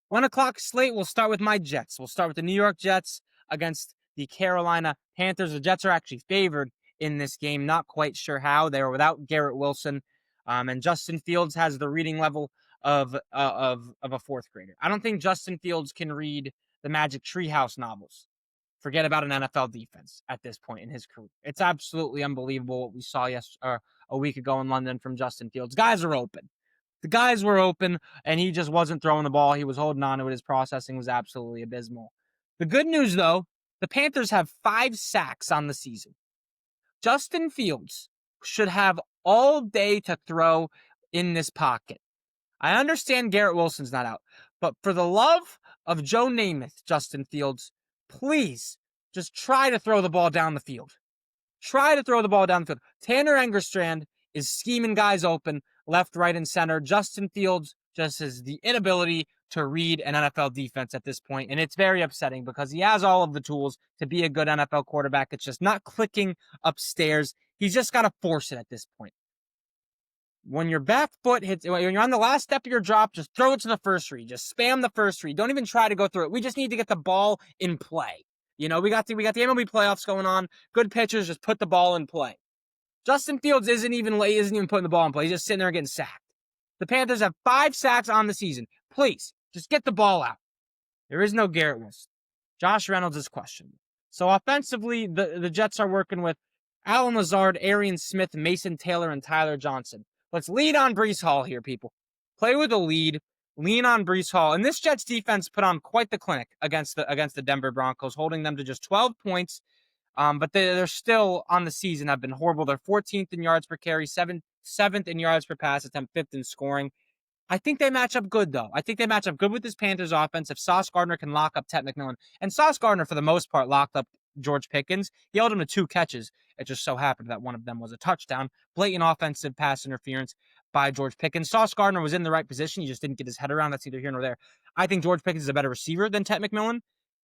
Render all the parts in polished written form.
1 o'clock slate, we'll start with my Jets. We'll start with the New York Jets against the Carolina Panthers. The Jets are actually favored in this game. Not quite sure how. They were without Garrett Wilson. And Justin Fields has the reading level of a fourth grader. I don't think Justin Fields can read the Magic Treehouse novels. Forget about an NFL defense at this point in his career. It's absolutely unbelievable what we saw a week ago in London from Justin Fields. Guys are open. The guys were open, and he just wasn't throwing the ball. He was holding on to it. His processing was absolutely abysmal. The good news, though, the Panthers have 5 sacks on the season. Justin Fields should have all day to throw in this pocket. I understand Garrett Wilson's not out, but for the love of Joe Namath, Justin Fields, please just try to throw the ball down the field. Try to throw the ball down the field. Tanner Engerstrand is scheming guys open left, right, and center. Justin Fields just has the inability to read an NFL defense at this point, and it's very upsetting because he has all of the tools to be a good NFL quarterback. It's just not clicking upstairs. He's just got to force it at this point. When your back foot hits, when you're on the last step of your drop, just throw it to the first read. Just spam the first read. Don't even try to go through it. We just need to get the ball in play. You know, we got the MLB playoffs going on. Good pitchers, just put the ball in play. Justin Fields isn't even putting the ball in play. He's just sitting there getting sacked. The Panthers have 5 sacks on the season. Please, just get the ball out. There is no Garrett Wilson. Josh Reynolds is questionable. So offensively, the Jets are working with Allen Lazard, Arian Smith, Mason Taylor, and Tyler Johnson. Let's lead on Breece Hall here, people. Play with a lead. Lean on Breece Hall. And this Jets defense put on quite the clinic against the Denver Broncos, holding them to just 12 points. But they're still on the season have been horrible. They're 14th in yards per carry, 7th in yards per pass attempt, 5th in scoring. I think they match up good, though. I think they match up good with this Panthers offense if Sauce Gardner can lock up Ted McMillan. And Sauce Gardner, for the most part, locked up George Pickens. He held him to 2 catches. It just so happened that one of them was a touchdown. Blatant offensive pass interference by George Pickens. Sauce Gardner was in the right position. He just didn't get his head around. That's neither here nor there. I think George Pickens is a better receiver than Ted McMillan.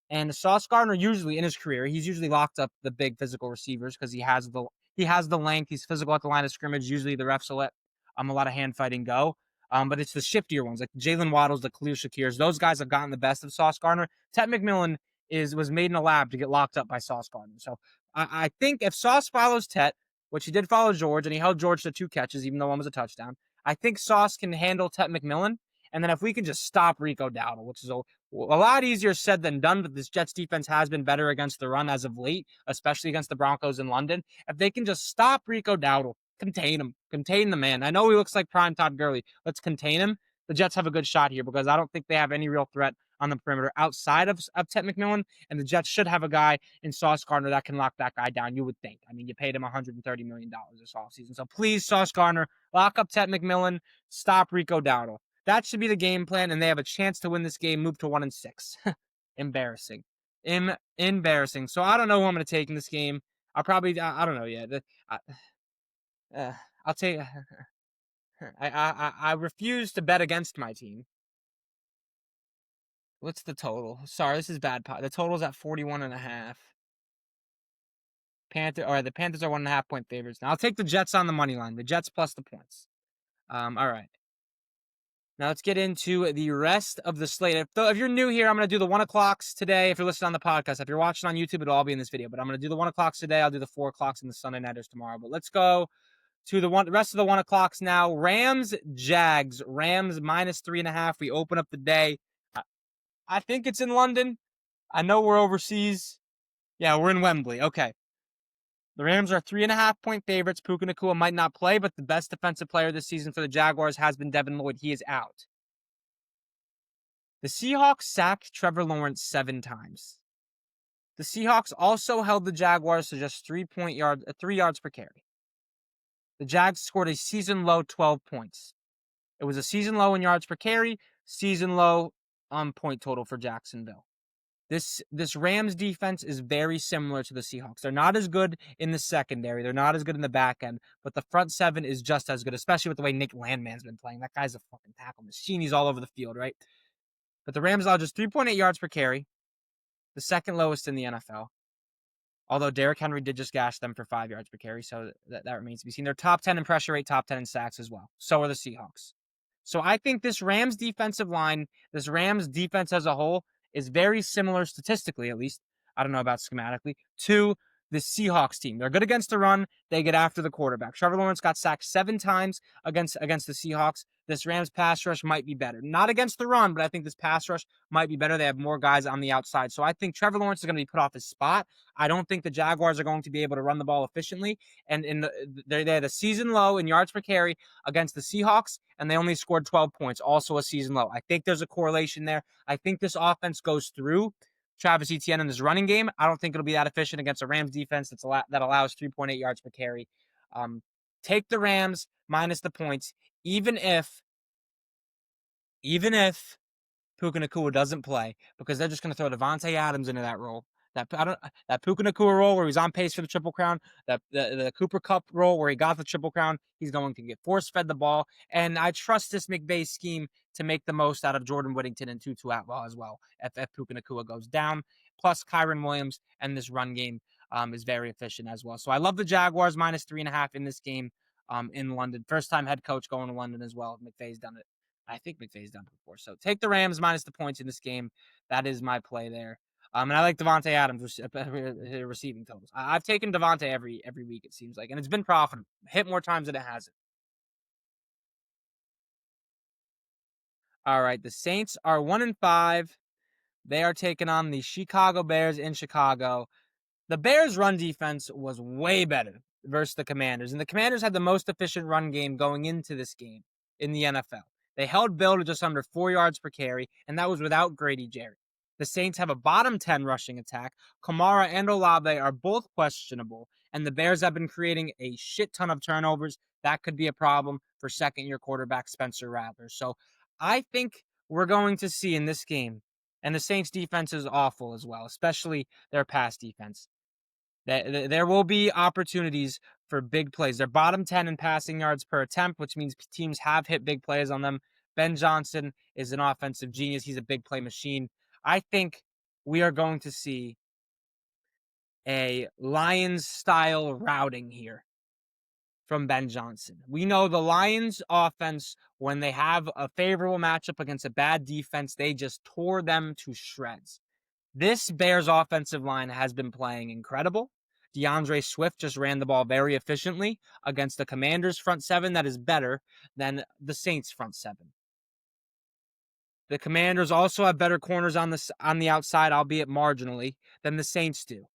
And Sauce Gardner usually in his career, he's usually locked up the big physical receivers because he has the length. He's physical at the line of scrimmage. Usually the refs will let a lot of hand fighting go. But it's the shiftier ones like Jalen Waddles, the Khalil Shakirs. Those guys have gotten the best of Sauce Gardner. Ted McMillan was made in a lab to get locked up by Sauce Gardner. So I think if Sauce follows Ted, which he did follow George, and he held George to 2 catches, even though one was a touchdown, I think Sauce can handle Ted McMillan. And then if we can just stop Rico Dowdle, which is a lot easier said than done, but this Jets defense has been better against the run as of late, especially against the Broncos in London. If they can just stop Rico Dowdle, contain him, contain the man. I know he looks like prime Todd Gurley. Let's contain him. The Jets have a good shot here because I don't think they have any real threat on the perimeter outside of Ted McMillan, and the Jets should have a guy in Sauce Gardner that can lock that guy down, you would think. I mean, you paid him $130 million this offseason. So please, Sauce Gardner, lock up Ted McMillan, stop Rico Dowdle. That should be the game plan, and they have a chance to win this game, move to 1-6. Embarrassing. Embarrassing. So I don't know who I'm going to take in this game. I don't know yet. I'll take. I refuse to bet against my team. What's the total? Sorry, this is bad. The total's at 41.5. The Panthers are 1.5 point favorites. Now I'll take the Jets on the money line. The Jets plus the points. All right. Now let's get into the rest of the slate. If you're new here, I'm going to do the 1 o'clocks today. If you're listening on the podcast, if you're watching on YouTube, it'll all be in this video. But I'm going to do the 1 o'clocks today. I'll do the 4 o'clocks and the Sunday nighters tomorrow. But let's go to the rest of the 1 o'clocks now. Rams, Jags. Rams -3.5. We open up the day. I think it's in London. I know we're overseas. Yeah, we're in Wembley. Okay. The Rams are 3.5 point favorites. Puka Nacua might not play, but the best defensive player this season for the Jaguars has been Devin Lloyd. He is out. The Seahawks sacked Trevor Lawrence 7 times. The Seahawks also held the Jaguars to just 3 yards per carry. The Jags scored a season low 12 points. It was a season low in yards per carry, season low on point total for Jacksonville. This Rams defense is very similar to the Seahawks. They're not as good in the secondary. They're not as good in the back end, but the front 7 is just as good, especially with the way Nick Landman's been playing. That guy's a fucking tackle machine. He's all over the field, right? But the Rams allowed just 3.8 yards per carry, the second lowest in the NFL. Although Derrick Henry did just gash them for 5 yards per carry, so that remains to be seen. They're top 10 in pressure rate, top 10 in sacks as well. So are the Seahawks. So I think this Rams defensive line, this Rams defense as a whole, is very similar statistically, at least. I don't know about schematically, to the Seahawks team. They're good against the run. They get after the quarterback. Trevor Lawrence got sacked 7 times against the Seahawks. This Rams pass rush might be better. Not against the run, but I think this pass rush might be better. They have more guys on the outside. So I think Trevor Lawrence is going to be put off his spot. I don't think the Jaguars are going to be able to run the ball efficiently. And they had a season low in yards per carry against the Seahawks, and they only scored 12 points, also a season low. I think there's a correlation there. I think this offense goes through Travis Etienne in this running game. I don't think it'll be that efficient against a Rams defense that allows 3.8 yards per carry. Take the Rams minus the points, even if Puka Nacua doesn't play, because they're just going to throw Davante Adams into that role. That Puka Nacua role where he's on pace for the Triple Crown, the Cooper Kupp role where he got the Triple Crown, he's going to get force-fed the ball. And I trust this McVay scheme to make the most out of Jordan Whittington and Tutu Atwell as well if Puka Nacua goes down. Plus, Kyren Williams and this run game is very efficient as well. So I love the Jaguars minus 3.5 in this game in London. First time head coach going to London as well. McVay's done it. I think McVay's done it before. So take the Rams minus the points in this game. That is my play there. And I like Davante Adams receiving totals. I've taken Davante every week, it seems like, and it's been profitable. Hit more times than it hasn't. All right, the Saints are 1-5. They are taking on the Chicago Bears in Chicago. The Bears' run defense was way better versus the Commanders, and the Commanders had the most efficient run game going into this game in the NFL. They held Bill to just under 4 yards per carry, and that was without Grady Jarrett. The Saints have a bottom 10 rushing attack. Kamara and Olave are both questionable, and the Bears have been creating a shit ton of turnovers. That could be a problem for second-year quarterback Spencer Rattler. So I think we're going to see in this game, and the Saints defense is awful as well, especially their pass defense. There will be opportunities for big plays. They're bottom 10 in passing yards per attempt, which means teams have hit big plays on them. Ben Johnson is an offensive genius. He's a big play machine. I think we are going to see a Lions-style routing here from Ben Johnson. We know the Lions offense, when they have a favorable matchup against a bad defense, they just tore them to shreds. This Bears offensive line has been playing incredible. DeAndre Swift just ran the ball very efficiently against the Commanders' front seven that is better than the Saints' front seven. The Commanders also have better corners on the outside, albeit marginally, than the Saints do.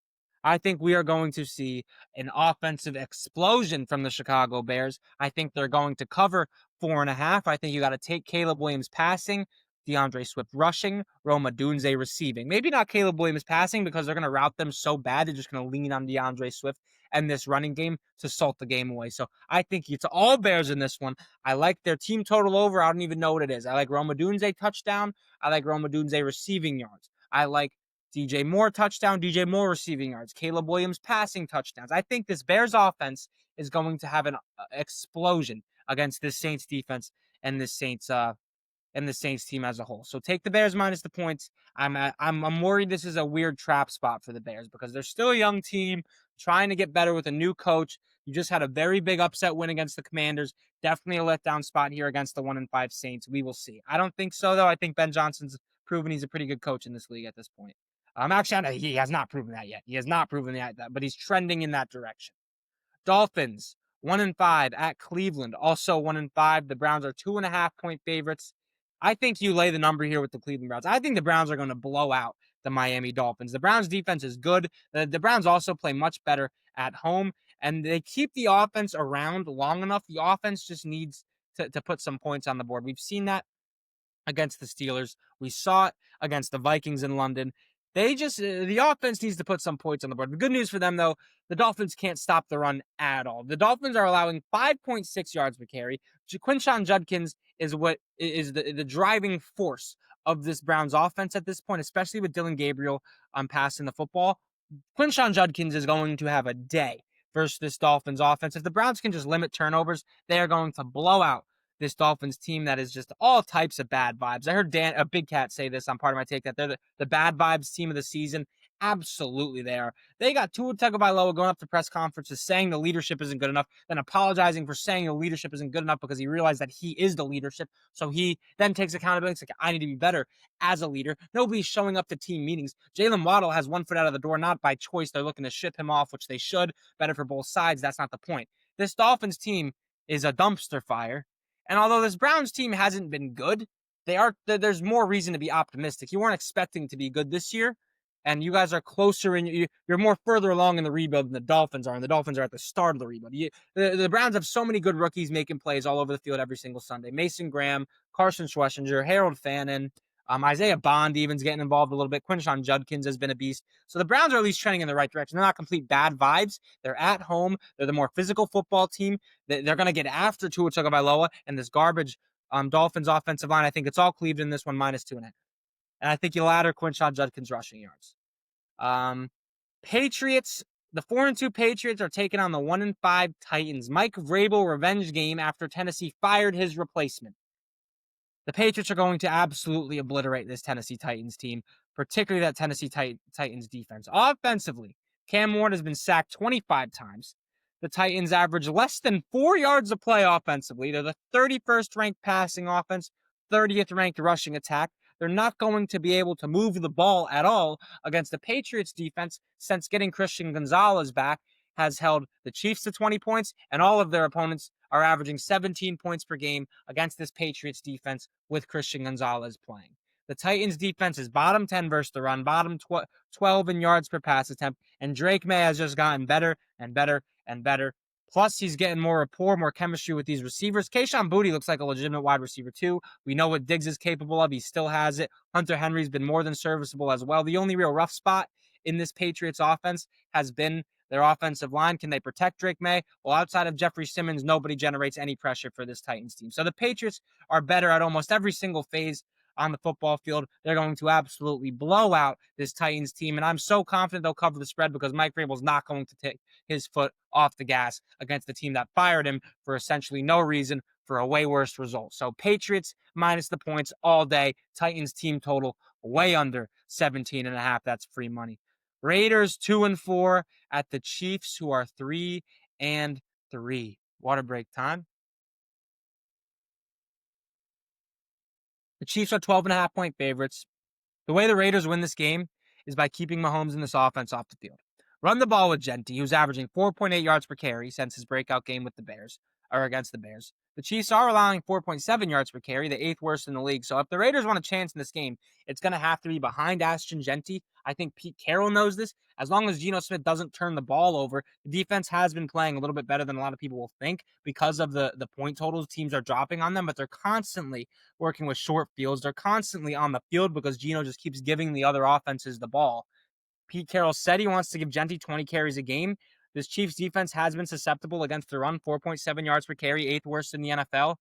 I think we are going to see an offensive explosion from the Chicago Bears. I think they're going to cover 4.5. I think you got to take Caleb Williams passing, DeAndre Swift rushing, Rome Odunze receiving. Maybe not Caleb Williams passing because they're going to route them so bad. They're just going to lean on DeAndre Swift and this running game to salt the game away. So I think it's all Bears in this one. I like their team total over. I don't even know what it is. I like Rome Odunze touchdown. I like Rome Odunze receiving yards. I like DJ Moore touchdown, DJ Moore receiving yards, Caleb Williams passing touchdowns. I think this Bears offense is going to have an explosion against this Saints defense and the Saints team as a whole. So take the Bears minus the points. I'm worried this is a weird trap spot for the Bears because they're still a young team trying to get better with a new coach. You just had a very big upset win against the Commanders. Definitely a letdown spot here against the 1-5 Saints. We will see. I don't think so though. I think Ben Johnson's proven he's a pretty good coach in this league at this point. Actually, he has not proven that yet. He has not proven that, but he's trending in that direction. Dolphins 1-5 at Cleveland, also 1-5. The Browns are 2.5-point favorites. I think you lay the number here with the Cleveland Browns. I think the Browns are going to blow out the Miami Dolphins. The Browns defense is good. The Browns also play much better at home, and they keep the offense around long enough. The offense just needs to put some points on the board. We've seen that against the Steelers. We saw it against the Vikings in London. The offense needs to put some points on the board. The good news for them, though, the Dolphins can't stop the run at all. The Dolphins are allowing 5.6 yards per carry. Quinshon Judkins is what is the driving force of this Browns offense at this point, especially with Dillon Gabriel passing the football. Quinshon Judkins is going to have a day versus this Dolphins offense. If the Browns can just limit turnovers, they are going to blow out this Dolphins team that is just all types of bad vibes. I heard a Big Cat say this on Part of My Take, that they're the bad vibes team of the season, Absolutely, they are. They got Tua Tagovailoa going up to press conferences saying the leadership isn't good enough, then apologizing for saying the leadership isn't good enough because he realized that he is the leadership. So he then takes accountability. It's like, I need to be better as a leader. Nobody's showing up to team meetings. Jalen Waddle has one foot out of the door, not by choice. They're looking to ship him off, which they should. Better for both sides. That's not the point. This Dolphins team is a dumpster fire. And although this Browns team hasn't been good, there's more reason to be optimistic. You weren't expecting to be good this year, and you guys are closer and you're more further along in the rebuild than the Dolphins are, and the Dolphins are at the start of the rebuild. The Browns have so many good rookies making plays all over the field every single Sunday. Mason Graham, Carson Schlesinger, Harold Fannin, Isaiah Bond even's getting involved a little bit. Quinshon Judkins has been a beast. So the Browns are at least trending in the right direction. They're not complete bad vibes. They're at home. They're the more physical football team. They're going to get after Tua Tagovailoa and this garbage Dolphins offensive line. I think it's all Cleveland in this one, -2.5. And I think you'll ladder Quinshon Judkins rushing yards. Patriots, the 4-2 Patriots are taking on the 1-5 Titans. Mike Vrabel revenge game after Tennessee fired his replacement. The Patriots are going to absolutely obliterate this Tennessee Titans team, particularly that Tennessee Titans defense. Offensively, Cam Ward has been sacked 25 times. The Titans average less than 4 yards a play offensively. They're the 31st ranked passing offense, 30th ranked rushing attack. They're not going to be able to move the ball at all against the Patriots defense since getting Christian Gonzalez back has held the Chiefs to 20 points, and all of their opponents are averaging 17 points per game against this Patriots defense with Christian Gonzalez playing. The Titans defense is bottom 10 versus the run, bottom 12 in yards per pass attempt, and Drake May has just gotten better and better and better. Plus, he's getting more rapport, more chemistry with these receivers. Kayshon Boutte looks like a legitimate wide receiver, too. We know what Diggs is capable of. He still has it. Hunter Henry's been more than serviceable as well. The only real rough spot in this Patriots offense has been their offensive line. Can they protect Drake May? Well, outside of Jeffrey Simmons, nobody generates any pressure for this Titans team. So the Patriots are better at almost every single phase on the football field. They're going to absolutely blow out this Titans team, and I'm so confident they'll cover the spread because Mike Vrabel's not going to take his foot off the gas against the team that fired him for essentially no reason for a way worse result. So Patriots minus the points all day. Titans team total way under 17.5. That's free money. Raiders 2-4 at the Chiefs, who are 3-3. Water break time. The Chiefs are 12.5 point favorites. The way the Raiders win this game is by keeping Mahomes and this offense off the field. Run the ball with Genty, who's averaging 4.8 yards per carry since his breakout game with the Bears, or against the Bears. The Chiefs are allowing 4.7 yards per carry, the 8th worst in the league. So if the Raiders want a chance in this game, it's going to have to be behind Ashton Genty. I think Pete Carroll knows this. As long as Geno Smith doesn't turn the ball over, the defense has been playing a little bit better than a lot of people will think because of the point totals teams are dropping on them, but they're constantly working with short fields. They're constantly on the field because Geno just keeps giving the other offenses the ball. Pete Carroll said he wants to give Genty 20 carries a game. This Chiefs defense has been susceptible against the run, 4.7 yards per carry, 8th worst in the NFL.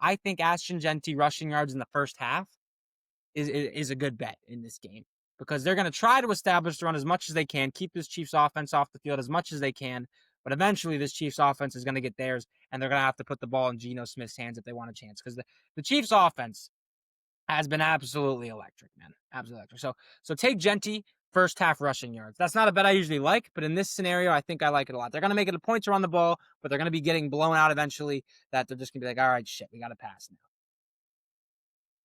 I think Ashton Genty rushing yards in the first half is a good bet in this game because they're going to try to establish the run as much as they can, keep this Chiefs offense off the field as much as they can, but eventually this Chiefs offense is going to get theirs, and they're going to have to put the ball in Geno Smith's hands if they want a chance because the Chiefs offense has been absolutely electric, man. Absolutely electric. So take Genty first half rushing yards. That's not a bet I usually like, but in this scenario, I think I like it a lot. They're going to make it a point to run the ball, but they're going to be getting blown out eventually that they're just going to be like, all right, shit, we got to pass now.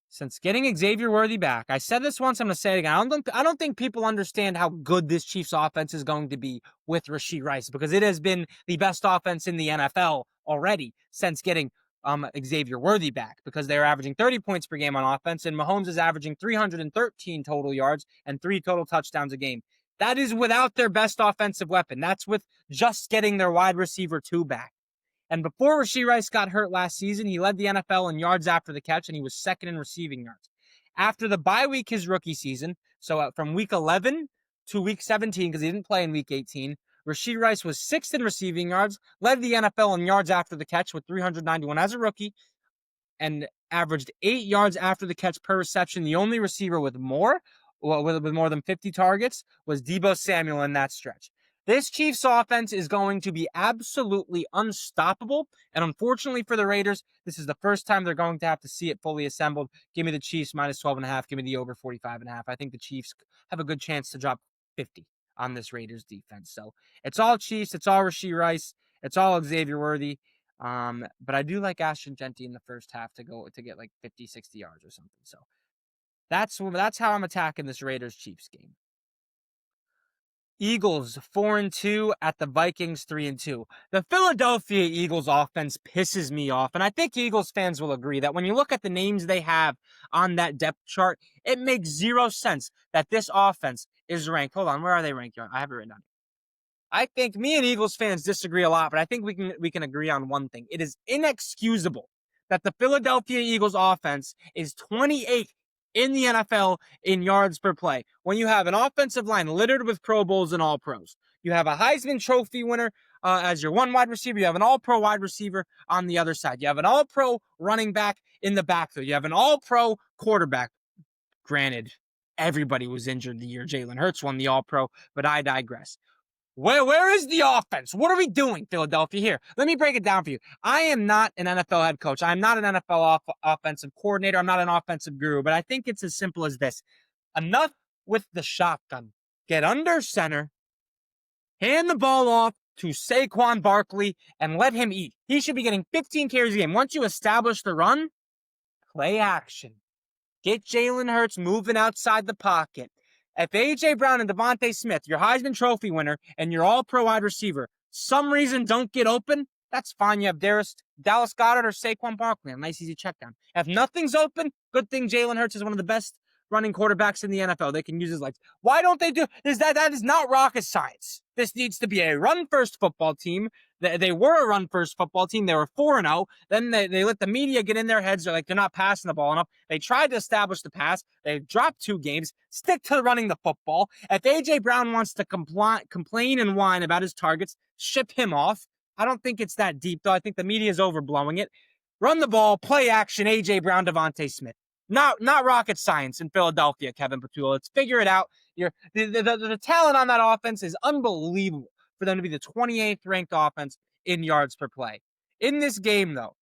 Since getting Xavier Worthy back, I said this once, I'm going to say it again. I don't think people understand how good this Chiefs offense is going to be with Rashee Rice because it has been the best offense in the NFL already since getting Xavier Worthy back because they're averaging 30 points per game on offense, and Mahomes is averaging 313 total yards and 3 total touchdowns a game. That is without their best offensive weapon. That's with just getting their wide receiver 2 back. And before Rashee Rice got hurt last season, he led the NFL in yards after the catch, and he was second in receiving yards. After the bye week, his rookie season, so from week 11 to week 17, because he didn't play in week 18, Rashee Rice was 6th in receiving yards, led the NFL in yards after the catch with 391 as a rookie, and averaged 8 yards after the catch per reception. The only receiver with more than 50 targets was Deebo Samuel in that stretch. This Chiefs offense is going to be absolutely unstoppable, and unfortunately for the Raiders, this is the first time they're going to have to see it fully assembled. Give me the Chiefs minus 12.5. Give me the over 45.5. I think the Chiefs have a good chance to drop 50 on this Raiders defense. So it's all Chiefs, it's all Rashee Rice, it's all Xavier Worthy. But I do like Ashton Jeanty in the first half to get like 50, 60 yards or something. So that's how I'm attacking this Raiders Chiefs game. Eagles 4-2 at the Vikings 3-2. The Philadelphia Eagles offense pisses me off, and I think Eagles fans will agree that when you look at the names they have on that depth chart, it makes zero sense that this offense is ranked. Hold on, where are they ranked? I have it written down. I think me and Eagles fans disagree a lot, but I think we can agree on one thing. It is inexcusable that the Philadelphia Eagles offense is 28th in the NFL in yards per play when you have an offensive line littered with Pro Bowls and All Pros. You have a Heisman Trophy winner as your one wide receiver. You have an All-Pro wide receiver on the other side. You have an All-Pro running back in the backfield. You have an All-Pro quarterback. Granted, everybody was injured the year Jalen Hurts won the All-Pro, but I digress. Where is the offense? What are we doing, Philadelphia? Here, let me break it down for you. I am not an NFL head coach. I'm not an NFL offensive coordinator. I'm not an offensive guru, but I think it's as simple as this. Enough with the shotgun. Get under center, hand the ball off to Saquon Barkley, and let him eat. He should be getting 15 carries a game. Once you establish the run, play action. Get Jalen Hurts moving outside the pocket. If A.J. Brown and Devontae Smith, your Heisman Trophy winner, and your all-pro wide receiver, some reason don't get open, that's fine. You have Dallas Goedert or Saquon Barkley. A nice, easy check down. If nothing's open, good thing Jalen Hurts is one of the best running quarterbacks in the NFL. They can use his legs. Why don't they do is that is not rocket science. This needs to be a run-first football team. They were a run-first football team. They were 4-0. Then they let the media get in their heads. They're like, they're not passing the ball enough. They tried to establish the pass. They dropped 2 games. Stick to running the football. If A.J. Brown wants to complain and whine about his targets, ship him off. I don't think it's that deep, though. I think the media is overblowing it. Run the ball, play action, A.J. Brown, Devontae Smith. Not rocket science in Philadelphia, Kevin Petula. Let's figure it out. The talent on that offense is unbelievable for them to be the 28th ranked offense in yards per play. In this game, though,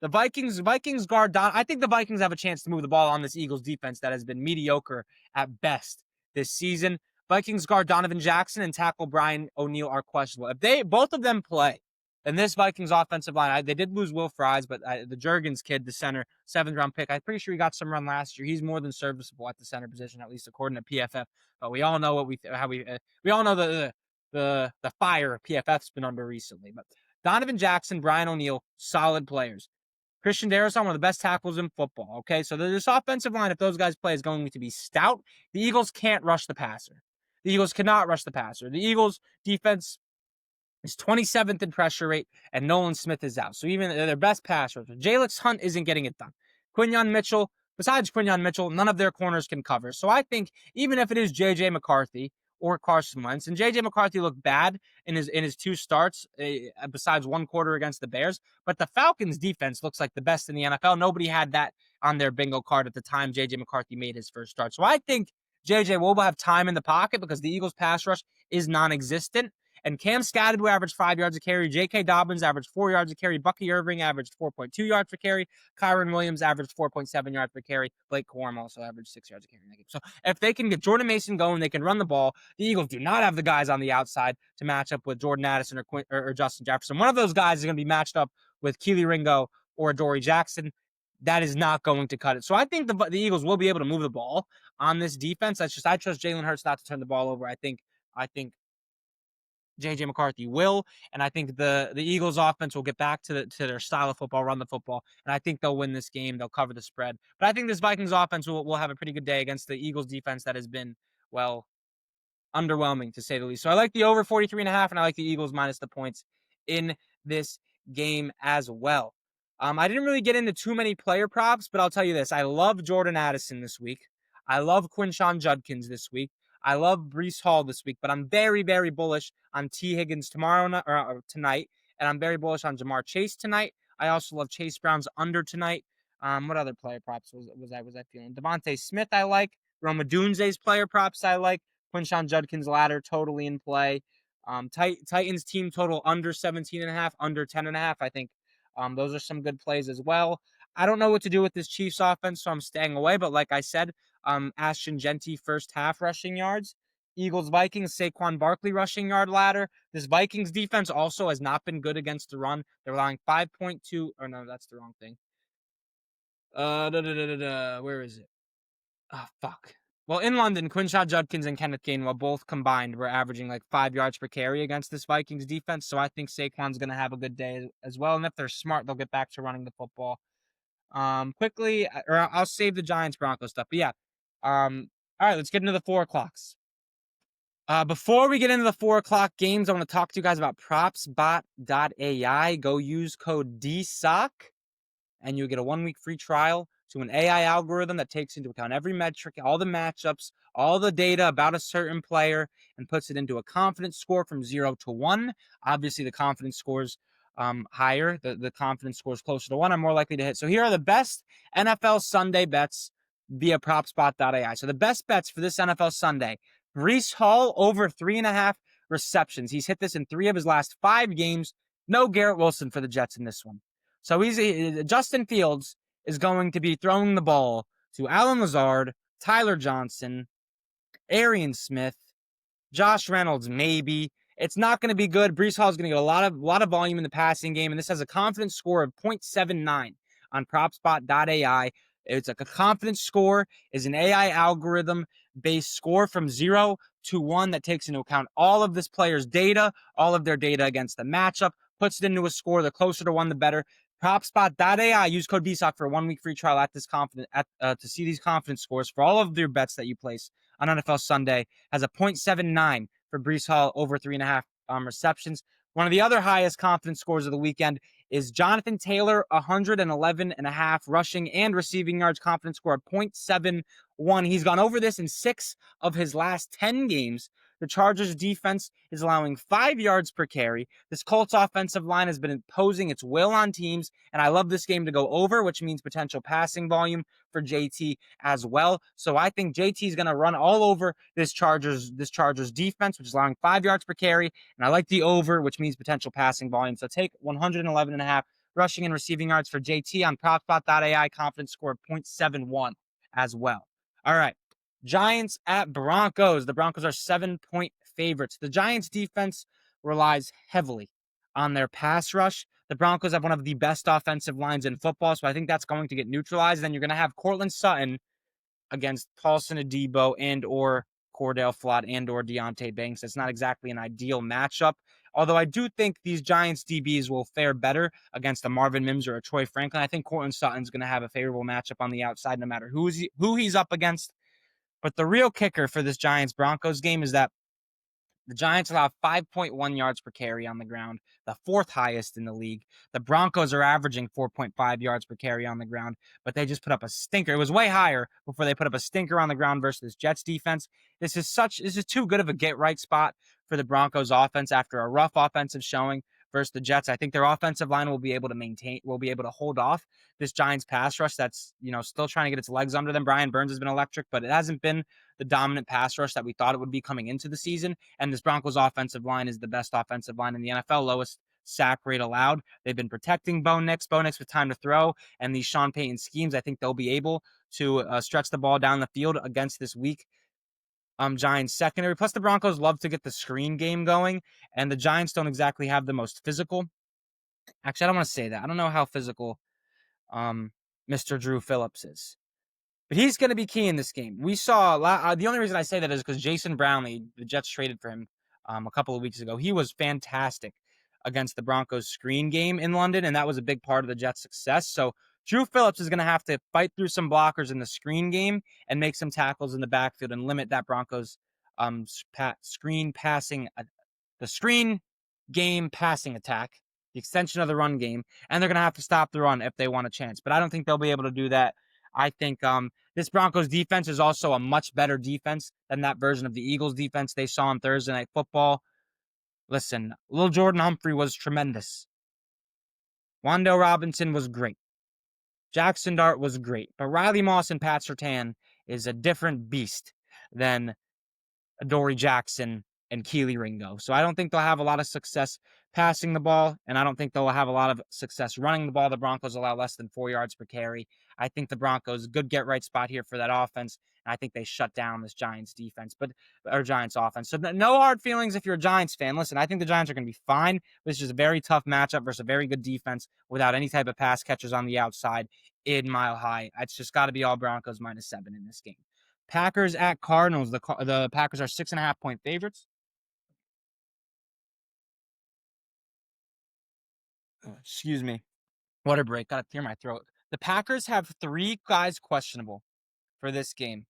the Vikings guard Don. I think the Vikings have a chance to move the ball on this Eagles defense that has been mediocre at best this season. Vikings guard Donovan Jackson and tackle Brian O'Neill are questionable. If both of them play, then this Vikings offensive line, they did lose Will Fries, but the Jurgens kid, the center, 7th round pick, I'm pretty sure he got some run last year. He's more than serviceable at the center position, at least according to PFF. But we all know we all know the fire PFF's been under recently. But Donovan Jackson, Brian O'Neill, solid players. Christian Darrisaw, one of the best tackles in football. Okay, so this offensive line, if those guys play, is going to be stout. The Eagles can't rush the passer. The Eagles cannot rush the passer. The Eagles defense is 27th in pressure rate, and Nolan Smith is out. So even their best pass rusher, Jalix Hunt isn't getting it done. Quinyon Mitchell, besides Quinyon Mitchell, none of their corners can cover. So I think even if it is J.J. McCarthy or Carson Wentz, and J.J. McCarthy looked bad in his 2 starts, besides 1 quarter against the Bears, but the Falcons' defense looks like the best in the NFL. Nobody had that on their bingo card at the time J.J. McCarthy made his first start. So I think J.J. will have time in the pocket because the Eagles' pass rush is non-existent. And Cam Skadadoo averaged 5 yards a carry. J.K. Dobbins averaged 4 yards a carry. Bucky Irving averaged 4.2 yards per carry. Kyron Williams averaged 4.7 yards per carry. Blake Corum also averaged 6 yards a carry in that game. So if they can get Jordan Mason going, they can run the ball. The Eagles do not have the guys on the outside to match up with Jordan Addison or Justin Jefferson. One of those guys is going to be matched up with Keely Ringo or Dory Jackson. That is not going to cut it. So I think the Eagles will be able to move the ball on this defense. I trust Jalen Hurts not to turn the ball over. I think J.J. McCarthy will, and I think the Eagles offense will get back to their style of football, run the football, and I think they'll win this game. They'll cover the spread. But I think this Vikings offense will have a pretty good day against the Eagles defense that has been, well, underwhelming to say the least. So I like the over 43.5, and I like the Eagles minus the points in this game as well. I didn't really get into too many player props, but I'll tell you this. I love Jordan Addison this week. I love Quinshon Judkins this week. I love Breece Hall this week, but I'm very, very bullish on T. Higgins tonight, and I'm very bullish on Jamar Chase tonight. I also love Chase Brown's under tonight. What other player props was I feeling? Devontae Smith I like. Roma Dunze's player props I like. Quinshon Judkins ladder totally in play. Titans team total under 17.5, under 10.5. I think those are some good plays as well. I don't know what to do with this Chiefs offense, so I'm staying away. But like I said, Ashton Jeanty first half rushing yards. Eagles-Vikings, Saquon Barkley rushing yard ladder. This Vikings defense also has not been good against the run. They're allowing 5.2, or no, that's the wrong thing. Where is it? Oh, fuck. Well, in London, Quinshaw Judkins and Kenneth Gainwell both combined were averaging like 5 yards per carry against this Vikings defense. So I think Saquon's going to have a good day as well. And if they're smart, they'll get back to running the football. Quickly, or I'll save the Giants Broncos stuff. But yeah. All right, let's get into the 4 o'clocks. Before we get into the 4 o'clock games, I want to talk to you guys about propsbot.ai. Go use code DSOC and you'll get a 1-week free trial to an AI algorithm that takes into account every metric, all the matchups, all the data about a certain player, and puts it into a confidence score from 0 to 1. Obviously, the confidence scores higher. The confidence scores closer to 1 are more likely to hit. So here are the best NFL Sunday bets via propspot.ai. So the best bets for this NFL Sunday: Breece Hall over 3.5 receptions. He's hit this in 3 of his last 5 games. No Garrett Wilson for the Jets in this one. So Justin Fields is going to be throwing the ball to Allen Lazard, Tyler Johnson, Arian Smith, Josh Reynolds, maybe. It's not going to be good. Breece Hall is going to get a lot of volume in the passing game, and this has a confidence score of 0.79 on propspot.ai. It's like a confidence score is an AI algorithm-based score from 0 to 1 that takes into account all of this player's data, all of their data against the matchup, puts it into a score. The closer to 1, the better. Propspot.ai. Use code DSOC for a 1-week free trial at this to see these confidence scores for all of your bets that you place on NFL Sunday. Has a 0.79 for Breece Hall over 3.5 receptions. One of the other highest confidence scores of the weekend is Jonathan Taylor, 111.5 rushing and receiving yards, confidence score of 0.71. He's gone over this in 6 of his last 10 games. The Chargers defense is allowing 5 yards per carry. This Colts offensive line has been imposing its will on teams, and I love this game to go over, which means potential passing volume for JT as well. So I think JT is going to run all over this Chargers defense, which is allowing 5 yards per carry, and I like the over, which means potential passing volume. So take 111.5 rushing and receiving yards for JT on propspot.ai, confidence score of 0.71 as well. All right. Giants at Broncos. The Broncos are 7-point favorites. The Giants defense relies heavily on their pass rush. The Broncos have one of the best offensive lines in football, so I think that's going to get neutralized. Then you're going to have Courtland Sutton against Paulson Adebo and or Cordell Flott and or Deontay Banks. That's not exactly an ideal matchup. Although I do think these Giants DBs will fare better against a Marvin Mims or a Troy Franklin. I think Courtland Sutton's going to have a favorable matchup on the outside no matter who he's up against. But the real kicker for this Giants-Broncos game is that the Giants allow 5.1 yards per carry on the ground, the 4th highest in the league. The Broncos are averaging 4.5 yards per carry on the ground, but they just put up a stinker. It was way higher before they put up a stinker on the ground versus this Jets defense. This is too good of a get-right spot for the Broncos offense after a rough offensive showing versus the Jets. I think their offensive line will be able to hold off this Giants pass rush that's, still trying to get its legs under them. Brian Burns has been electric, but it hasn't been the dominant pass rush that we thought it would be coming into the season. And this Broncos offensive line is the best offensive line in the NFL, lowest sack rate allowed. They've been protecting Bo Nix with time to throw, and these Sean Payton schemes, I think they'll be able to stretch the ball down the field against this weak Giants secondary. Plus, the Broncos love to get the screen game going, and the Giants don't exactly have the most physical. Actually, I don't want to say that. I don't know how physical Mr. Drew Phillips is. But he's going to be key in this game. We saw the only reason I say that is because Jason Brownlee, the Jets traded for him a couple of weeks ago. He was fantastic against the Broncos screen game in London, and that was a big part of the Jets' success. So Drew Phillips is going to have to fight through some blockers in the screen game and make some tackles in the backfield and limit that Broncos screen game passing attack, the extension of the run game, and they're going to have to stop the run if they want a chance. But I don't think they'll be able to do that. I think this Broncos defense is also a much better defense than that version of the Eagles defense they saw on Thursday Night Football. Listen, Lil Jordan Humphrey was tremendous. Wan'Dale Robinson was great. Jackson Dart was great. But Riley Moss and Pat Surtain is a different beast than Adoree Jackson and Keely Ringo. So I don't think they'll have a lot of success passing the ball, and I don't think they'll have a lot of success running the ball. The Broncos allow less than 4 yards per carry. I think the Broncos, good get-right spot here for that offense. And I think they shut down this Giants defense, or Giants offense. So no hard feelings if you're a Giants fan. Listen, I think the Giants are going to be fine. This is a very tough matchup versus a very good defense without any type of pass catchers on the outside in Mile High. It's just got to be all Broncos -7 in this game. Packers at Cardinals. The Packers are 6.5-point favorites. Excuse me. Water break. Got to clear my throat. The Packers have 3 guys questionable for this game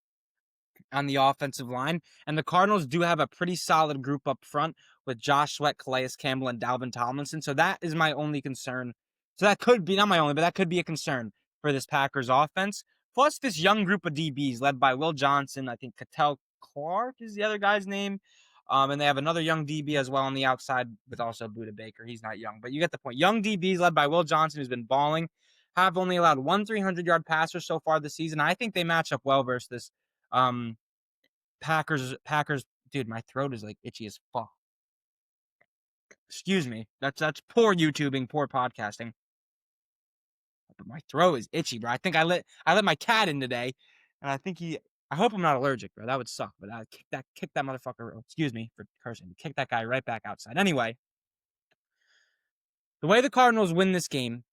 on the offensive line, and the Cardinals do have a pretty solid group up front with Josh Sweat, Calais Campbell, and Dalvin Tomlinson. So that is my only concern. So that could be, not my only, but that could be a concern for this Packers offense. Plus this young group of DBs led by Will Johnson. I think Cattell Clark is the other guy's name. And they have another young DB as well on the outside with also Budda Baker. He's not young, but you get the point. Young DBs led by Will Johnson, who's been balling, have only allowed 1 300-yard passer so far this season. I think they match up well versus this Packers, dude, my throat is like itchy as fuck. Excuse me. That's poor YouTubing, poor podcasting. But my throat is itchy, bro. I think I let my cat in today, and I hope I'm not allergic, bro. That would suck. But I kick that motherfucker. Excuse me for cursing. Kick that guy right back outside. Anyway, the way the Cardinals win this game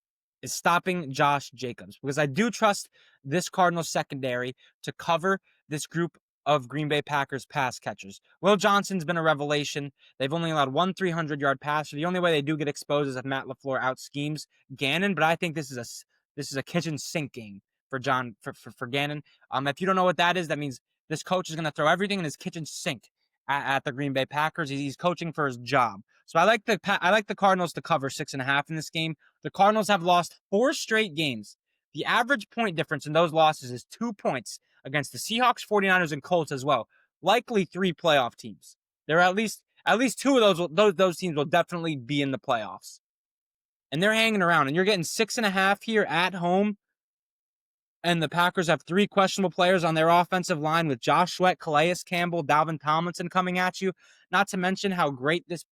is stopping Josh Jacobs, because I do trust this Cardinals secondary to cover this group of Green Bay Packers pass catchers. Will Johnson's been a revelation. They've only allowed 1 300-yard passer. The only way they do get exposed is if Matt LaFleur out schemes Gannon, but I think this is a kitchen sink game for Gannon. If you don't know what that is, that means this coach is going to throw everything in his kitchen sink at the Green Bay Packers. He's coaching for his job. So I like the Cardinals to cover 6.5 in this game. The Cardinals have lost 4 straight games. The average point difference in those losses is 2 points against the Seahawks, 49ers, and Colts as well. Likely 3 playoff teams. There are at least 2 of those teams will definitely be in the playoffs. And they're hanging around. And you're getting 6.5 here at home. And the Packers have 3 questionable players on their offensive line with Josh Sweat, Calais Campbell, Dalvin Tomlinson coming at you. Not to mention how great this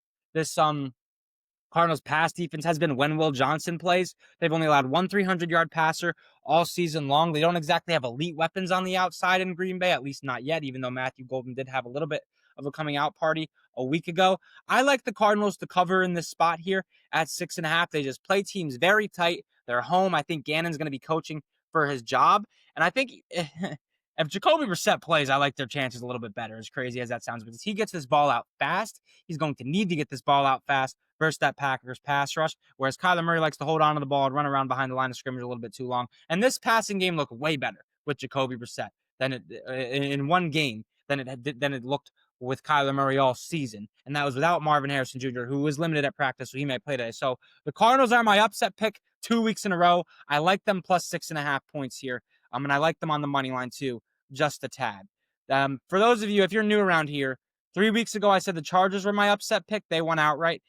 Cardinals pass defense has been when Will Johnson plays. They've only allowed 1 300-yard passer all season long. They don't exactly have elite weapons on the outside in Green Bay, at least not yet, even though Matthew Golden did have a little bit of a coming out party a week ago. I like the Cardinals to cover in this spot here at 6.5. They just play teams very tight. They're home. I think Gannon's going to be coaching for his job. And I think if Jacoby Brissett plays, I like their chances a little bit better, as crazy as that sounds, because he gets this ball out fast. He's going to need to get this ball out fast versus that Packers pass rush, whereas Kyler Murray likes to hold on to the ball and run around behind the line of scrimmage a little bit too long. And this passing game looked way better with Jacoby Brissett than it in one game than it looked with Kyler Murray all season. And that was without Marvin Harrison Jr., who was limited at practice, so he may play today. So the Cardinals are my upset pick 2 weeks in a row. I like them plus 6.5 points here. And I like them on the money line too, just a tad. For those of you, if you're new around here, 3 weeks ago I said the Chargers were my upset pick. They won outright.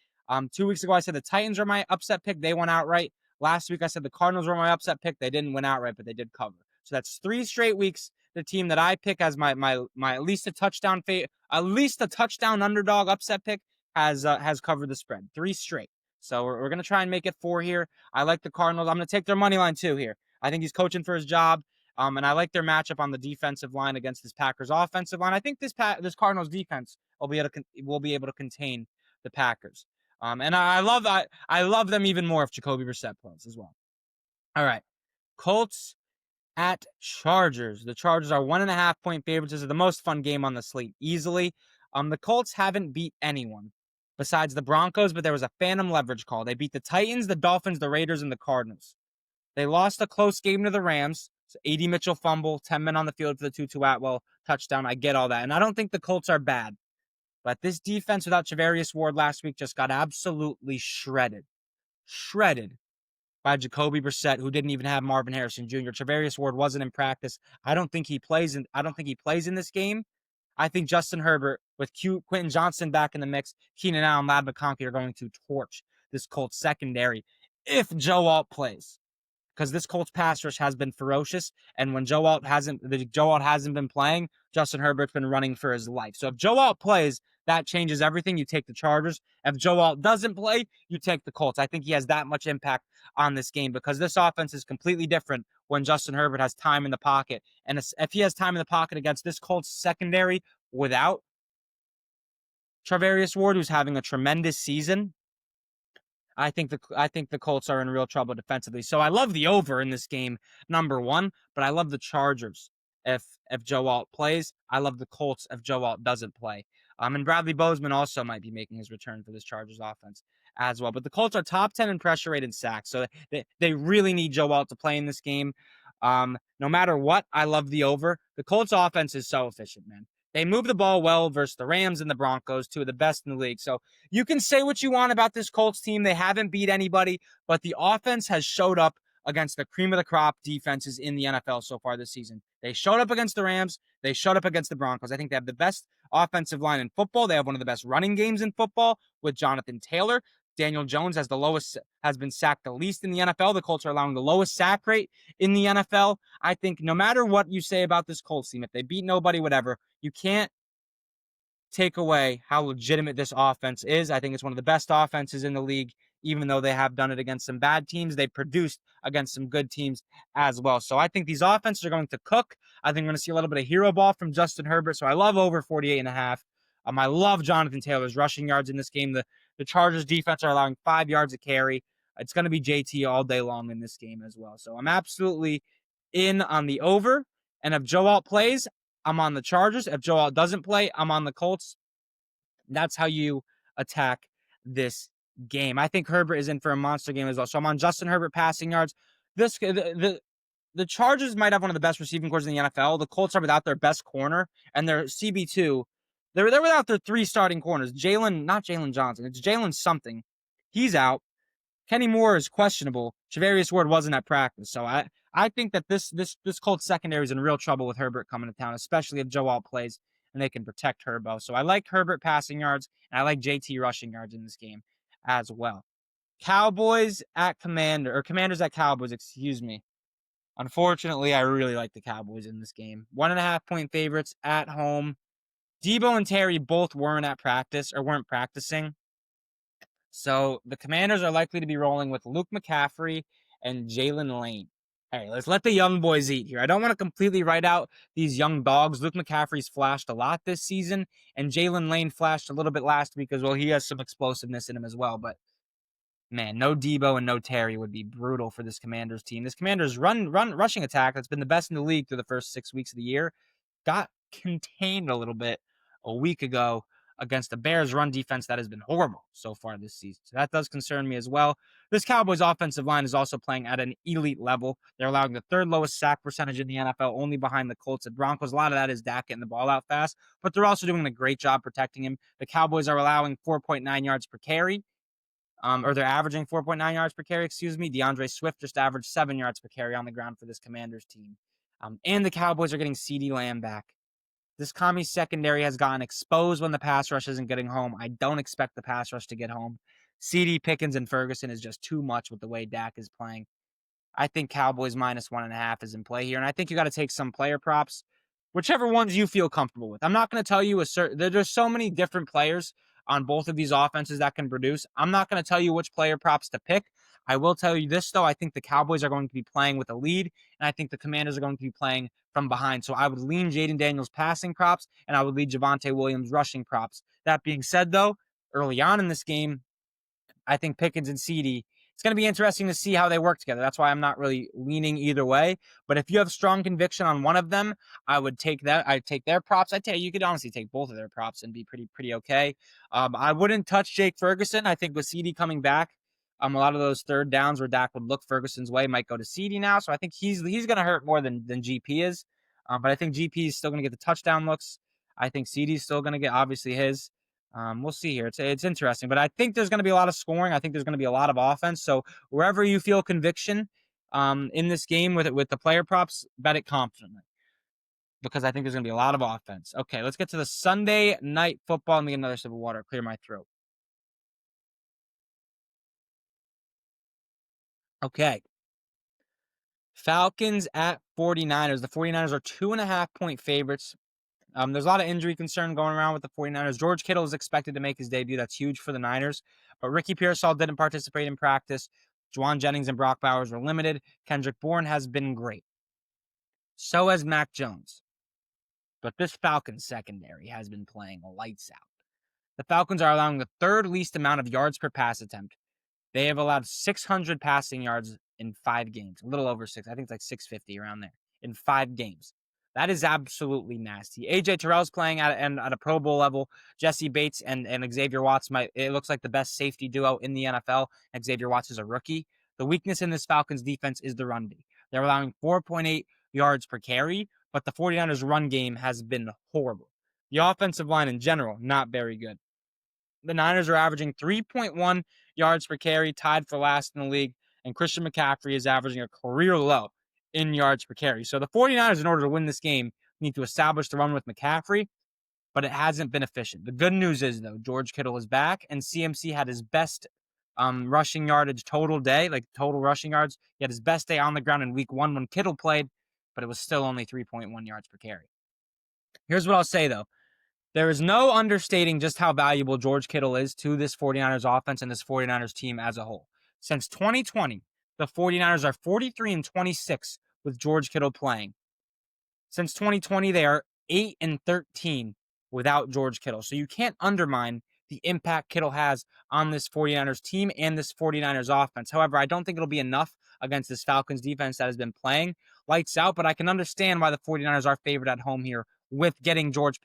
2 weeks ago I said the Titans were my upset pick. They won outright. Last week I said the Cardinals were my upset pick. They didn't win outright, but they did cover. So that's 3 straight weeks. The team that I pick as my at least a touchdown underdog upset pick has covered the spread 3 straight. So we're gonna try and make it 4 here. I like the Cardinals. I'm gonna take their money line too here. I think he's coaching for his job. And I like their matchup on the defensive line against this Packers offensive line. I think this Cardinals defense will be able to contain the Packers. And I love them even more if Jacoby Brissett plays as well. All right, Colts at Chargers. The Chargers are 1.5-point favorites. This is the most fun game on the slate, easily. The Colts haven't beat anyone besides the Broncos, but there was a phantom leverage call. They beat the Titans, the Dolphins, the Raiders, and the Cardinals. They lost a close game to the Rams. So A.D. Mitchell fumble, 10 men on the field for the Tutu Atwell touchdown. I get all that. And I don't think the Colts are bad. But this defense without Charvarius Ward last week just got absolutely shredded. Shredded by Jacoby Brissett, who didn't even have Marvin Harrison Jr. Charvarius Ward wasn't in practice. I don't think he plays in this game. I think Justin Herbert with Quentin Johnson back in the mix, Keenan Allen, Ladd McConkey are going to torch this Colts secondary if Joe Alt plays. Because this Colts pass rush has been ferocious, and when Joe Alt hasn't been playing, Justin Herbert's been running for his life. So if Joe Alt plays, that changes everything. You take the Chargers. If Joe Alt doesn't play, you take the Colts. I think he has that much impact on this game because this offense is completely different when Justin Herbert has time in the pocket. And if he has time in the pocket against this Colts secondary without Charvarius Ward, who's having a tremendous season, I think the Colts are in real trouble defensively. So I love the over in this game, number one, but I love the Chargers if Joe Alt plays. I love the Colts if Joe Alt doesn't play. And Bradley Bozeman also might be making his return for this Chargers offense as well. But the Colts are top 10 in pressure rate and sacks, so they really need Joe Alt to play in this game. No matter what, I love the over. The Colts offense is so efficient, man. They move the ball well versus the Rams and the Broncos, two of the best in the league. So you can say what you want about this Colts team. They haven't beat anybody, but the offense has showed up against the cream of the crop defenses in the NFL so far this season. They showed up against the Rams. They showed up against the Broncos. I think they have the best offensive line in football. They have one of the best running games in football with Jonathan Taylor. Daniel Jones has been sacked the least in the NFL. The Colts are allowing the lowest sack rate in the NFL. I think no matter what you say about this Colts team, if they beat nobody, whatever, you can't take away how legitimate this offense is. I think it's one of the best offenses in the league, even though they have done it against some bad teams. They produced against some good teams as well. So I think these offenses are going to cook. I think we're going to see a little bit of hero ball from Justin Herbert. So I love over 48.5. I love Jonathan Taylor's rushing yards in this game. The Chargers defense are allowing 5 yards a carry. It's going to be JT all day long in this game as well. So I'm absolutely in on the over. And if Joe Alt plays, I'm on the Chargers. If Joe Alt doesn't play, I'm on the Colts. That's how you attack this game. I think Herbert is in for a monster game as well. So I'm on Justin Herbert passing yards. The Chargers might have one of the best receiving corps in the NFL. The Colts are without their best corner, and their CB2. They're without their 3 starting corners. Not Jalen Johnson. It's Jalen something. He's out. Kenny Moore is questionable. Charvarius Ward wasn't at practice. So I think that this Colts secondary is in real trouble with Herbert coming to town, especially if Joe Alt plays and they can protect Herbo. So I like Herbert passing yards, and I like JT rushing yards in this game as well. Commanders at Cowboys, excuse me. Unfortunately, I really like the Cowboys in this game. 1.5 point favorites at home. Debo and Terry both weren't practicing. So the Commanders are likely to be rolling with Luke McCaffrey and Jalen Lane. Hey, let's let the young boys eat here. I don't want to completely write out these young dogs. Luke McCaffrey's flashed a lot this season, and Jalen Lane flashed a little bit last week as well. He has some explosiveness in him as well. But man, no Debo and no Terry would be brutal for this Commanders team. This Commanders rushing attack that's been the best in the league through the first 6 weeks of the year got contained a little bit a week ago against the Bears run defense that has been horrible so far this season. So that does concern me as well. This Cowboys offensive line is also playing at an elite level. They're allowing the 3rd lowest sack percentage in the NFL, only behind the Colts and Broncos. A lot of that is Dak getting the ball out fast, but they're also doing a great job protecting him. The Cowboys are allowing 4.9 yards per carry. Or they're averaging 4.9 yards per carry, excuse me. DeAndre Swift just averaged 7 yards per carry on the ground for this Commanders team. And the Cowboys are getting CeeDee Lamb back. This Commies secondary has gotten exposed when the pass rush isn't getting home. I don't expect the pass rush to get home. CD, Pickens, and Ferguson is just too much with the way Dak is playing. I think Cowboys minus 1.5 is in play here, and I think you got to take some player props, whichever ones you feel comfortable with. I'm not going to tell you there's so many different players on both of these offenses that can produce. I'm not going to tell you which player props to pick. I will tell you this, though. I think the Cowboys are going to be playing with a lead, and I think the Commanders are going to be playing from behind. So I would lean Jaden Daniels passing props, and I would lead Javonte Williams rushing props. That being said, though, early on in this game, I think Pickens and CD, it's going to be interesting to see how they work together. That's why I'm not really leaning either way. But if you have strong conviction on one of them, I would take that. I'd take their props. I'd tell you could honestly take both of their props and be pretty okay. I wouldn't touch Jake Ferguson. I think with CD coming back, a lot of those 3rd downs where Dak would look Ferguson's way might go to CD now. So I think he's going to hurt more than GP is. But I think GP is still going to get the touchdown looks. I think CD is still going to get obviously his. We'll see here. It's interesting, but I think there's going to be a lot of scoring. I think there's going to be a lot of offense. So wherever you feel conviction in this game with the player props, bet it confidently because I think there's going to be a lot of offense. Okay, let's get to the Sunday night football. Let me get another sip of water. Clear my throat. Okay. Falcons at 49ers. The 49ers are 2.5 point favorites. There's a lot of injury concern going around with the 49ers. George Kittle is expected to make his debut. That's huge for the Niners. But Ricky Pearsall didn't participate in practice. Juwan Jennings and Brock Bowers were limited. Kendrick Bourne has been great. So has Mac Jones. But this Falcons secondary has been playing lights out. The Falcons are allowing the third least amount of yards per pass attempt. They have allowed 600 passing yards in 5 games, a little over 6. I think it's like 650 around there in 5 games. That is absolutely nasty. AJ Terrell's playing at a Pro Bowl level. Jesse Bates and Xavier Watts it looks like the best safety duo in the NFL. Xavier Watts is a rookie. The weakness in this Falcons defense is the run D. They're allowing 4.8 yards per carry, but the 49ers run game has been horrible. The offensive line in general, not very good. The Niners are averaging 3.1 yards per carry, tied for last in the league, and Christian McCaffrey is averaging a career low in yards per carry. So the 49ers, in order to win this game, need to establish the run with McCaffrey, but it hasn't been efficient. The good news is, though, George Kittle is back, and CMC had his best rushing yardage total day, like total rushing yards. He had his best day on the ground in week 1 when Kittle played, but it was still only 3.1 yards per carry. Here's what I'll say, though. There is no understating just how valuable George Kittle is to this 49ers offense and this 49ers team as a whole. Since 2020, the 49ers are 43-26 with George Kittle playing. Since 2020, they are 8-13 without George Kittle. So you can't undermine the impact Kittle has on this 49ers team and this 49ers offense. However, I don't think it'll be enough against this Falcons defense that has been playing lights out, but I can understand why the 49ers are favored at home here with getting George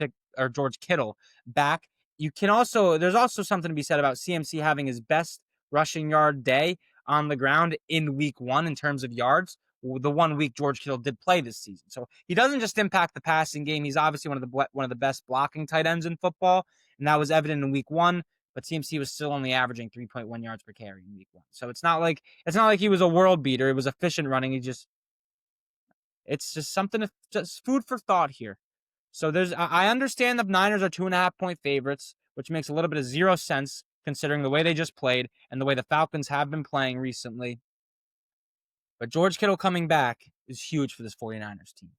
Kittle back. There's also something to be said about CMC having his best rushing yard day on the ground in week 1 in terms of yards. The 1 week George Kittle did play this season. So he doesn't just impact the passing game. He's obviously one of the best blocking tight ends in football, and that was evident in week 1, but CMC was still only averaging 3.1 yards per carry in week 1. So it's not like he was a world beater. It was efficient running. It's just something just food for thought here. So I understand the Niners are 2.5-point favorites, which makes a little bit of zero sense considering the way they just played and the way the Falcons have been playing recently. But George Kittle coming back is huge for this 49ers team.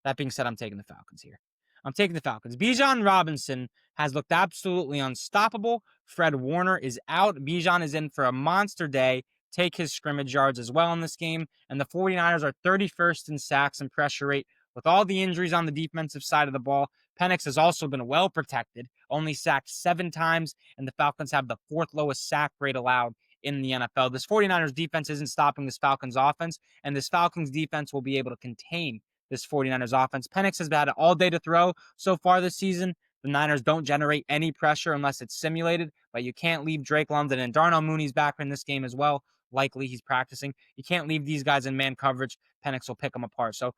That being said, I'm taking the Falcons here. I'm taking the Falcons. Bijan Robinson has looked absolutely unstoppable. Fred Warner is out. Bijan is in for a monster day. Take his scrimmage yards as well in this game. And the 49ers are 31st in sacks and pressure rate. With all the injuries on the defensive side of the ball, Penix has also been well protected, only sacked 7 times, and the Falcons have the 4th lowest sack rate allowed in the NFL. This 49ers defense isn't stopping this Falcons offense, and this Falcons defense will be able to contain this 49ers offense. Penix has had it all day to throw so far this season. The Niners don't generate any pressure unless it's simulated, but you can't leave Drake London, and Darnell Mooney's back in this game as well. Likely he's practicing. You can't leave these guys in man coverage. Penix will pick them apart. So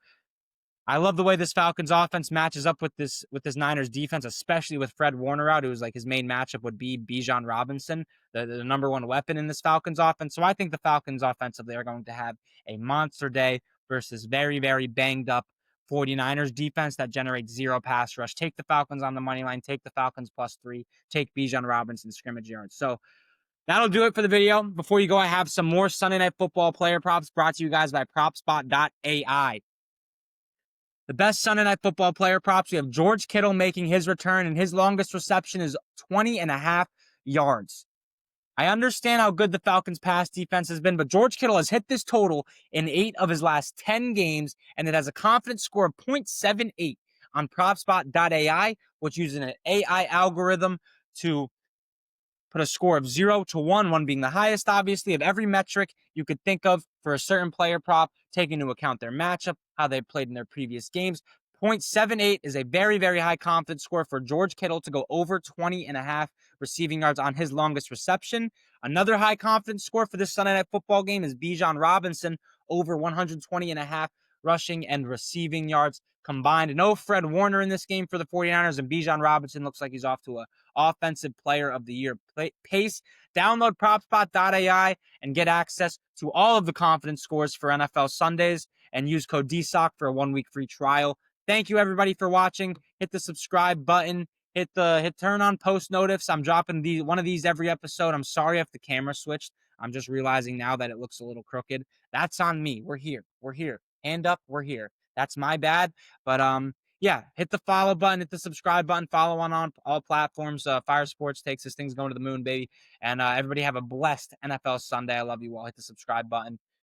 I love the way this Falcons offense matches up with this Niners defense, especially with Fred Warner out, who's like his main matchup would be Bijan Robinson, the number 1 weapon in this Falcons offense. So I think the Falcons offensively are going to have a monster day versus very, very banged up 49ers defense that generates 0 pass rush. Take the Falcons on the money line. Take the Falcons +3. Take Bijan Robinson scrimmage yards. So that'll do it for the video. Before you go, I have some more Sunday Night Football player props brought to you guys by PropSpot.ai. The best Sunday Night Football player props, we have George Kittle making his return, and his longest reception is 20.5 yards. I understand how good the Falcons' pass defense has been, but George Kittle has hit this total in 8 of his last 10 games, and it has a confidence score of 0.78 on PropSpot.ai, which uses an AI algorithm to put a score of 0 to 1, 1 being the highest, obviously, of every metric you could think of for a certain player prop, taking into account their matchup, how they played in their previous games. 0.78 is a very, very high confidence score for George Kittle to go over 20.5 receiving yards on his longest reception. Another high confidence score for this Sunday Night Football game is Bijan Robinson over 120.5 rushing and receiving yards combined. No Fred Warner in this game for the 49ers, and Bijan Robinson looks like he's off to a offensive player of the year pace. Download PropSpot.ai and get access to all of the confidence scores for NFL Sundays, and use code DSOC for a 1-week free trial. Thank you everybody for watching. Hit the subscribe button. Hit turn on post notifs. I'm dropping one of these every episode. I'm sorry if the camera switched. I'm just realizing now that it looks a little crooked. That's on me. We're here. Hand up. We're here. That's my bad. But yeah, hit the follow button, hit the subscribe button, follow on all platforms. Fire Sports takes this thing's going to the moon, baby. And everybody have a blessed NFL Sunday. I love you all. Hit the subscribe button.